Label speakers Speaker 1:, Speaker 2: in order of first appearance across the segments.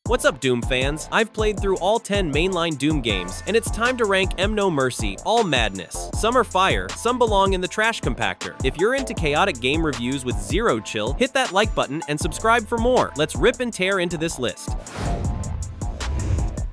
Speaker 1: What's up, Doom fans? I've played through all 10 mainline Doom games, and it's time to rank No Mercy, all madness. Some are fire, some belong in the trash compactor. If you're into chaotic game reviews with zero chill, hit that like button and subscribe for more. Let's rip and tear into this list.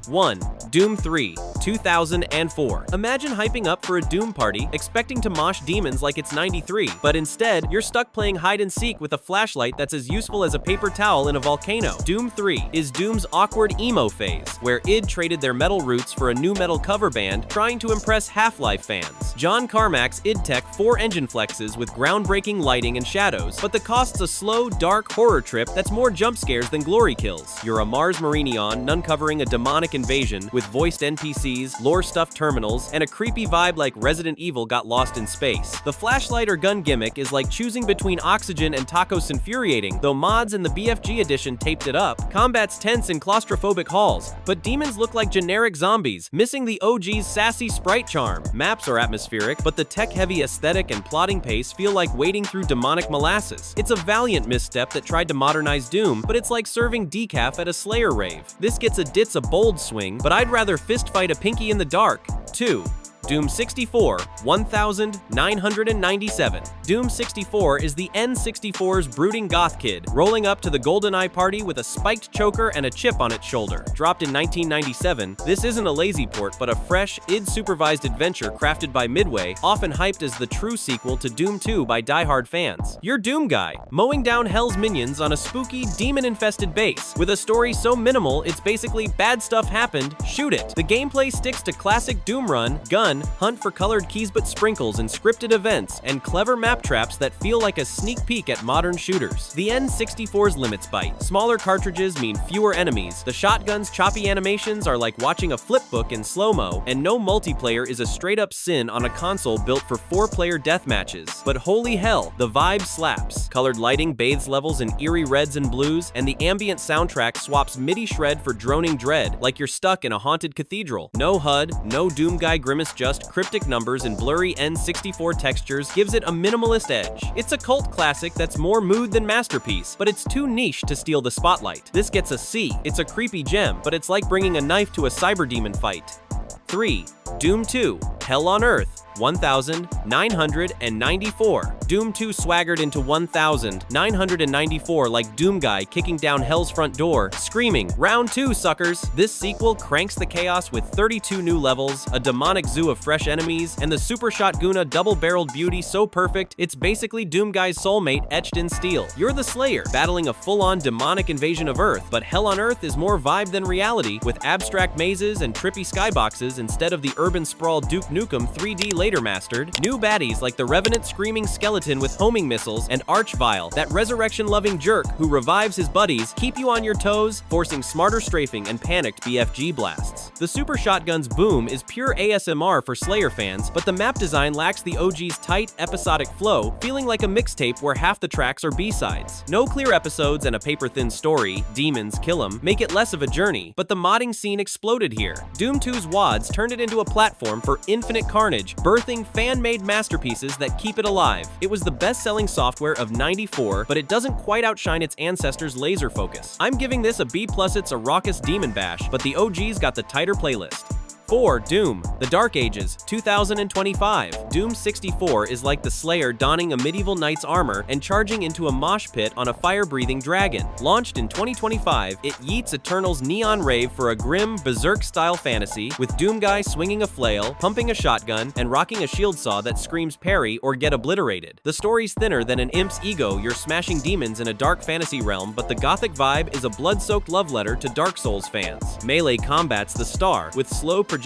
Speaker 1: 1. Doom 3, 2004. Imagine hyping up for a Doom party, expecting to mosh demons like it's 93, but instead, you're stuck playing hide-and-seek with a flashlight that's as useful as a paper towel in a volcano. Doom 3 is Doom's awkward emo phase, where id traded their metal roots for a new metal cover band, trying to impress Half-Life fans. John Carmack's id tech 4 engine flexes with groundbreaking lighting and shadows, but the cost's a slow, dark horror trip that's more jump scares than glory kills. You're a Mars Marinion uncovering a demonic invasion with voiced NPCs, lore-stuffed terminals, and a creepy vibe like Resident Evil got lost in space. The flashlight or gun gimmick is like choosing between oxygen and tacos infuriating, though mods in the BFG edition taped it up. Combat's tense in claustrophobic halls, but demons look like generic zombies, missing the OG's sassy sprite charm. Maps are atmospheric, but the tech-heavy aesthetic and plotting pace feel like wading through demonic molasses. It's a valiant misstep that tried to modernize Doom, but it's like serving decaf at a Slayer rave. This gets a dit's a bold swing, but I'd rather fistfight a pinky in the dark. 2. Doom 64, 1997. Doom 64 is the N64's brooding goth kid, rolling up to the GoldenEye party with a spiked choker and a chip on its shoulder. Dropped in 1997, this isn't a lazy port, but a fresh, id-supervised adventure crafted by Midway, often hyped as the true sequel to Doom 2 by die-hard fans. You're Doom Guy, mowing down Hell's minions on a spooky, demon-infested base. With a story so minimal, it's basically bad stuff happened, shoot it. The gameplay sticks to classic Doom run, gun, hunt for colored keys but sprinkles and scripted events, and clever map traps that feel like a sneak peek at modern shooters. The N64's limits bite. Smaller cartridges mean fewer enemies, the shotgun's choppy animations are like watching a flipbook in slow-mo, and no multiplayer is a straight-up sin on a console built for 4-player deathmatches. But holy hell, the vibe slaps. Colored lighting bathes levels in eerie reds and blues, and the ambient soundtrack swaps MIDI shred for droning dread, like you're stuck in a haunted cathedral. No HUD, no Doom Guy grimace, just cryptic numbers and blurry N64 textures gives it a minimalist edge. It's a cult classic that's more mood than masterpiece, but it's too niche to steal the spotlight. This gets a C. It's a creepy gem, but it's like bringing a knife to a cyberdemon fight. 3. Doom 2, Hell on Earth, 1994. Doom 2 swaggered into 1994 like Doom Guy kicking down Hell's front door, screaming, "Round 2, suckers!" This sequel cranks the chaos with 32 new levels, a demonic zoo of fresh enemies, and the Super Shotguna double-barreled beauty so perfect, it's basically Doom Guy's soulmate etched in steel. You're the Slayer, battling a full-on demonic invasion of Earth, but Hell on Earth is more vibe than reality, with abstract mazes and trippy skyboxes instead of the urban sprawl Duke Nukem 3D later mastered. New baddies like the Revenant screaming skeleton with homing missiles and Archvile, that resurrection-loving jerk who revives his buddies, keep you on your toes, forcing smarter strafing and panicked BFG blasts. The Super Shotgun's boom is pure ASMR for Slayer fans, but the map design lacks the OG's tight, episodic flow, feeling like a mixtape where half the tracks are B-sides. No clear episodes and a paper-thin story, demons kill 'em, make it less of a journey, but the modding scene exploded here. Doom 2's WADs turned it into a platform for infinite carnage, birthing fan-made masterpieces that keep it alive. It was the best-selling software of '94, but it doesn't quite outshine its ancestors' laser focus. I'm giving this a B+. It's a raucous demon bash, but the OG's got the tighter playlist. 4. Doom, The Dark Ages, 2025. Doom 64 is like the Slayer donning a medieval knight's armor and charging into a mosh pit on a fire-breathing dragon. Launched in 2025, it yeets Eternal's neon rave for a grim, berserk-style fantasy, with Doom Guy swinging a flail, pumping a shotgun, and rocking a shield saw that screams parry or get obliterated. The story's thinner than an imp's ego, you're smashing demons in a dark fantasy realm, but the gothic vibe is a blood-soaked love letter to Dark Souls fans. Melee combat's the star, with slow projectiles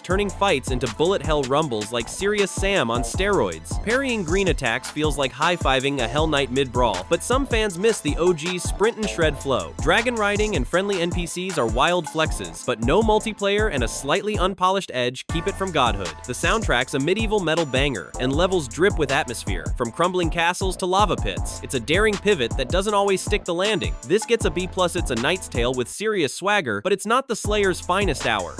Speaker 1: turning fights into bullet hell rumbles like Serious Sam on steroids. Parrying green attacks feels like high-fiving a Hell Knight mid-brawl, but some fans miss the OG's sprint and shred flow. Dragon riding and friendly NPCs are wild flexes, but no multiplayer and a slightly unpolished edge keep it from godhood. The soundtrack's a medieval metal banger, and levels drip with atmosphere, from crumbling castles to lava pits. It's a daring pivot that doesn't always stick the landing. This gets a B+. It's a Knight's Tale with serious swagger, but it's not the Slayer's finest hour.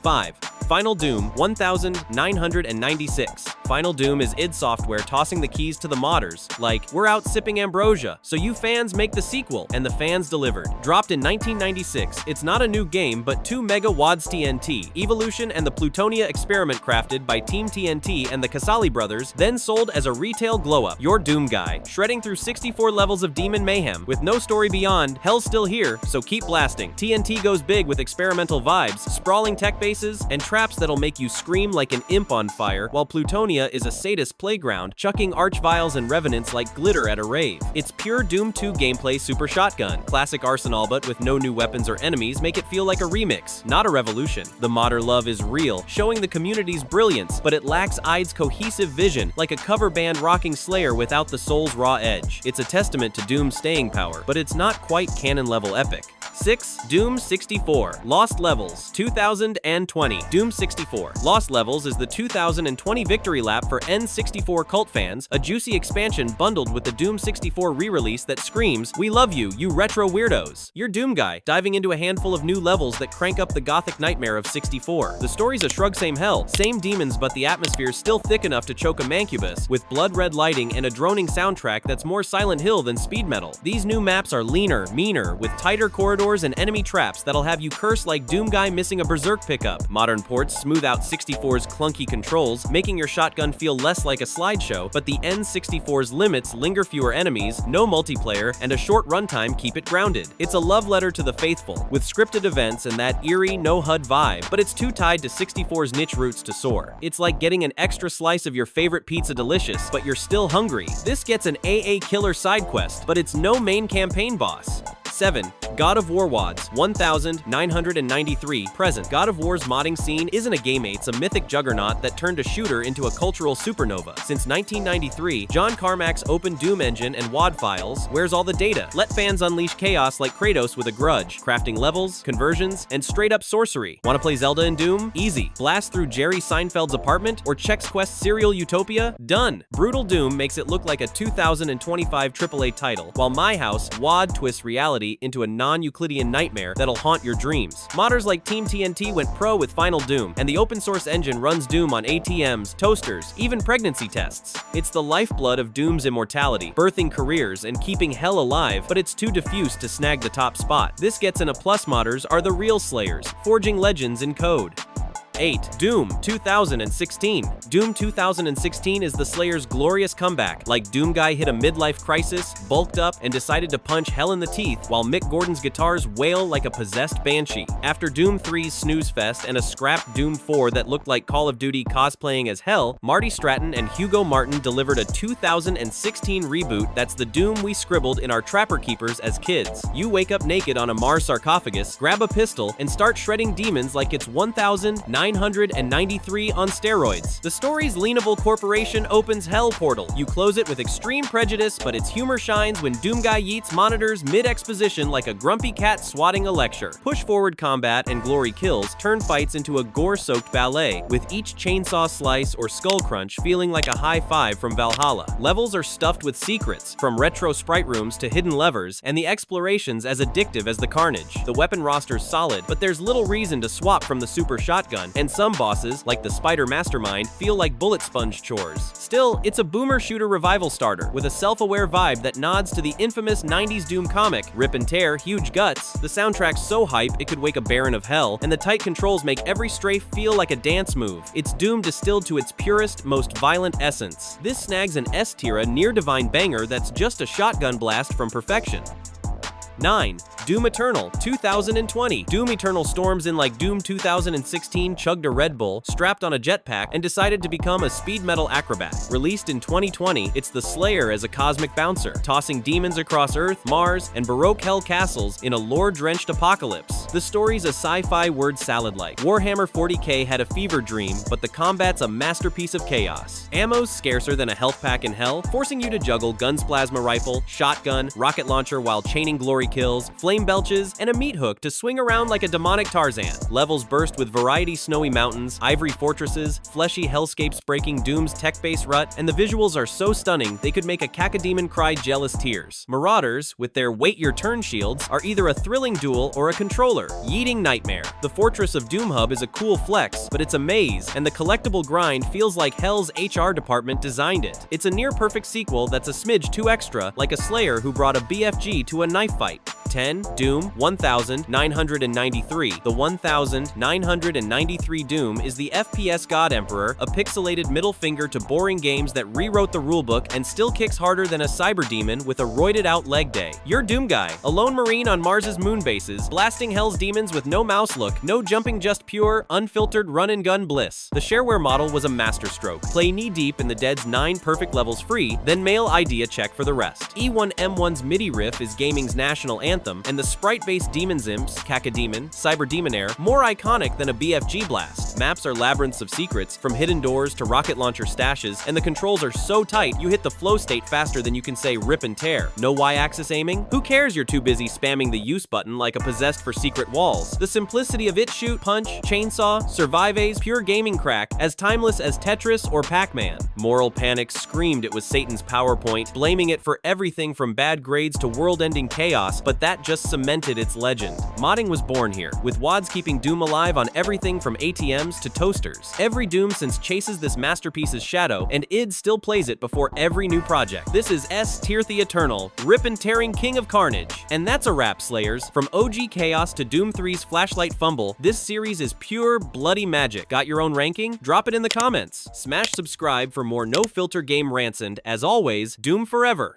Speaker 1: 5. Final Doom 1996. Final Doom is id Software tossing the keys to the modders, like, we're out sipping ambrosia, so you fans make the sequel, and the fans delivered. Dropped in 1996, it's not a new game, but 2 Mega Wads TNT, Evolution and the Plutonia experiment crafted by Team TNT and the Casali brothers, then sold as a retail glow-up. Your Doom guy, shredding through 64 levels of demon mayhem. With no story beyond, hell's still here, so keep blasting. TNT goes big with experimental vibes, sprawling tech bases, and traps that'll make you scream like an imp on fire, while Plutonia is a sadist playground, chucking archviles and revenants like glitter at a rave. It's pure Doom 2 gameplay super shotgun. Classic arsenal but with no new weapons or enemies make it feel like a remix, not a revolution. The modder love is real, showing the community's brilliance, but it lacks ID's cohesive vision, like a cover band rocking Slayer without the soul's raw edge. It's a testament to Doom's staying power, but it's not quite canon-level epic. 6. Doom 64. Lost Levels 2020. Doom 64. Lost Levels is the 2020 victory lap for N64 cult fans, a juicy expansion bundled with the Doom 64 re-release that screams, "We love you, you retro weirdos." You're Doom guy, diving into a handful of new levels that crank up the gothic nightmare of 64. The story's a shrug same hell, same demons, but the atmosphere's still thick enough to choke a mancubus, with blood-red lighting and a droning soundtrack that's more Silent Hill than speed metal. These new maps are leaner, meaner, with tighter corridors and enemy traps that'll have you curse like Doom guy missing a berserk pickup. Modern ports smooth out 64's clunky controls, making your shotgun feel less like a slideshow, but the N64's limits linger fewer enemies, no multiplayer, and a short runtime keep it grounded. It's a love letter to the faithful, with scripted events and that eerie, no-HUD vibe, but it's too tied to 64's niche roots to soar. It's like getting an extra slice of your favorite pizza delicious, but you're still hungry. This gets an AA killer side quest, but it's no main campaign boss. 7. God of War WODs 1993. Present. God of War's modding scene isn't a game, it's a mythic juggernaut that turned a shooter into a cultural supernova. Since 1993, John Carmack's open Doom engine and WOD files, where's all the data? Let fans unleash chaos like Kratos with a grudge, crafting levels, conversions, and straight-up sorcery. Want to play Zelda in Doom? Easy. Blast through Jerry Seinfeld's apartment or Chex Quest Serial Utopia? Done. Brutal Doom makes it look like a 2025 AAA title, while My House WOD twists reality into a non-Euclidean nightmare that'll haunt your dreams. Modders like Team TNT went pro with Final Doom, and the open source engine runs Doom on ATMs, toasters, even pregnancy tests. It's the lifeblood of Doom's immortality, birthing careers and keeping hell alive, but it's too diffuse to snag the top spot. This gets in a plus. Modders are the real slayers, forging legends in code. 8. Doom 2016. Doom 2016 is the Slayer's glorious comeback, like Doom guy hit a midlife crisis, bulked up, and decided to punch hell in the teeth, while Mick Gordon's guitars wail like a possessed banshee. After Doom 3's snooze fest and a scrapped Doom 4 that looked like Call of Duty cosplaying as hell, Marty Stratton and Hugo Martin delivered a 2016 reboot that's the Doom we scribbled in our Trapper Keepers as kids. You wake up naked on a Mars sarcophagus, grab a pistol, and start shredding demons like it's 1993 on steroids. The story's Leanable Corporation opens Hell Portal. You close it with extreme prejudice, but its humor shines when Doom guy yeets monitors mid-exposition like a grumpy cat swatting a lecture. Push-forward combat and glory kills turn fights into a gore-soaked ballet, with each chainsaw slice or skull crunch feeling like a high five from Valhalla. Levels are stuffed with secrets, from retro sprite rooms to hidden levers, and the explorations as addictive as the carnage. The weapon roster's solid, but there's little reason to swap from the super shotgun, and some bosses, like the Spider Mastermind, feel like bullet sponge chores. Still, it's a boomer shooter revival starter, with a self-aware vibe that nods to the infamous 90s Doom comic. Rip and tear, huge guts, the soundtrack's so hype it could wake a Baron of Hell, and the tight controls make every strafe feel like a dance move. It's Doom distilled to its purest, most violent essence. This snags an S-tier near-divine banger that's just a shotgun blast from perfection. 9. Doom Eternal 2020. Doom Eternal storms in like Doom 2016 chugged a Red Bull, strapped on a jetpack, and decided to become a speed metal acrobat. Released in 2020, it's the Slayer as a cosmic bouncer, tossing demons across Earth, Mars, and Baroque hell castles in a lore-drenched apocalypse. The story's a sci-fi word salad-like. Warhammer 40k had a fever dream, but the combat's a masterpiece of chaos. Ammo's scarcer than a health pack in hell, forcing you to juggle guns, plasma rifle, shotgun, rocket launcher while chaining glory kills, flame belches, and a meat hook to swing around like a demonic Tarzan. Levels burst with variety snowy mountains, ivory fortresses, fleshy hellscapes breaking Doom's tech-based rut, and the visuals are so stunning they could make a cacodemon cry jealous tears. Marauders, with their wait your turn shields, are either a thrilling duel or a controller, killer, Yeeting Nightmare. The Fortress of Doom Hub is a cool flex, but it's a maze, and the collectible grind feels like Hell's HR department designed it. It's a near-perfect sequel that's a smidge too extra, like a Slayer who brought a BFG to a knife fight. 10. Doom 1993. The 1993 Doom is the FPS God Emperor, a pixelated middle finger to boring games that rewrote the rulebook and still kicks harder than a cyber demon with a roided-out leg day. You're Doom Guy, a lone marine on Mars's moon bases, blasting Hell's demons with no mouse look, no jumping, just pure, unfiltered run-and-gun bliss. The shareware model was a masterstroke. Play knee-deep in the Dead's 9 perfect levels free, then mail ID a check for the rest. E1M1's MIDI riff is gaming's national anthem, and the sprite-based Demon's Imps, Cacodemon, Cyber Demonair, more iconic than a BFG blast. Maps are labyrinths of secrets, from hidden doors to rocket launcher stashes, and the controls are so tight you hit the flow state faster than you can say rip and tear. No Y-axis aiming? Who cares you're too busy spamming the use button like a possessed for secret walls? The simplicity of it shoot, punch, chainsaw, survive A's pure gaming crack, as timeless as Tetris or Pac-Man. Moral Panic screamed it was Satan's PowerPoint, blaming it for everything from bad grades to world-ending chaos, but that just cemented its legend. Modding was born here, with WODs keeping Doom alive on everything from ATMs to toasters. Every Doom since chases this masterpiece's shadow, and id still plays it before every new project. This is S. Tier the Eternal, rip and tearing king of carnage. And that's a wrap, Slayers. From OG Chaos to Doom 3's Flashlight Fumble, this series is pure bloody magic. Got your own ranking? Drop it in the comments. Smash subscribe for more no-filter game rants, and as always, Doom forever!